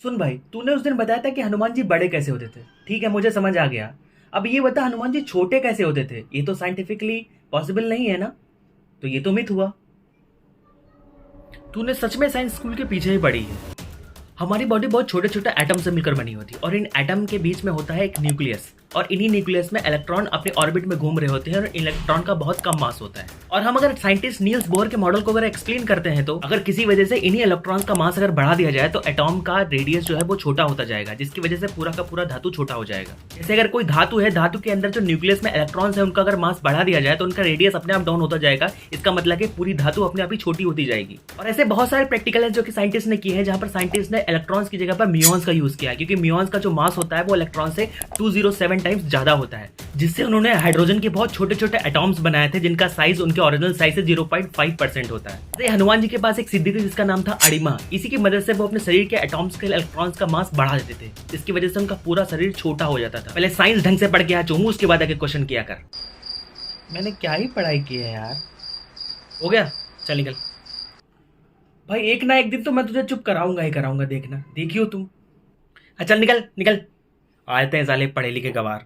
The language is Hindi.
सुन भाई, तूने उस दिन बताया था कि हनुमान जी बड़े कैसे होते थे। ठीक है, मुझे समझ आ गया। अब ये बता, हनुमान जी छोटे कैसे होते थे? ये तो साइंटिफिकली पॉसिबल नहीं है ना। तो ये तो मिथ हुआ। तूने सच में साइंस स्कूल के पीछे ही पड़ी है। हमारी बॉडी बहुत छोटे छोटे एटम से मिलकर बनी होती है और इन एटम के बीच में होता है एक न्यूक्लियस, और इन्हीं न्यूक्लियस में इलेक्ट्रॉन अपने ऑर्बिट में घूम रहे होते हैं और इलेक्ट्रॉन का बहुत कम मास होता है। और हम अगर साइंटिस्ट नील्स बोर के मॉडल को अगर एक्सप्लेन करते हैं तो अगर किसी वजह से इन्हीं इलेक्ट्रॉन्स का मास अगर बढ़ा दिया जाए तो एटॉम का रेडियस जो है वो छोटा होता जाएगा, जिसकी वजह से पूरा का पूरा धातु छोटा हो जाएगा। जैसे अगर कोई धातु है, धातु के अंदर जो न्यूक्लियस में इलेक्ट्रॉन्स है उनका अगर मास बढ़ा दिया जाए तो उनका रेडियस अपने आप डाउन होता जाएगा। इसका मतलब है पूरी धातु अपने आप ही छोटी होती जाएगी। और ऐसे बहुत सारे प्रैक्टिकल है जो कि साइंटिस्ट ने किए हैं, जहां पर साइंटिस्ट ने इलेक्ट्रॉन्स की जगह पर म्यून्स का यूज किया है, क्योंकि म्यून्स का जो मास होता है वो इलेक्ट्रॉन से 207 टाइम्स ज्यादा होता है, जिससे उन्होंने हाइड्रोजन के बहुत छोटे छोटे एटॉम्स बनाए थे जिनका साइज उनके ओरिजिनल साइज से 0.5% होता है। तो हनुमान जी के पास एक सिद्धि थी जिसका नाम था अड़िमा। इसी की मदद से वो अपने शरीर के एटॉम्स के इलेक्ट्रॉन्स का मास बढ़ा देते थे, जिसकी वजह से उनका पूरा शरीर छोटा हो जाता था। पहले साइंस ढंग से पढ़ के आ चूमू, उसके बाद आके क्वेश्चन किया कर। मैंने क्या ही पढ़ाई की है यार। हो गया, चल निकल। भाई एक ना एक दिन तो मैं तुझे चुप कराऊंगा ही कराऊंगा, देखना, देखियो तुम। चल निकल निकल। आते हैं साले पढ़े लिखे गवार।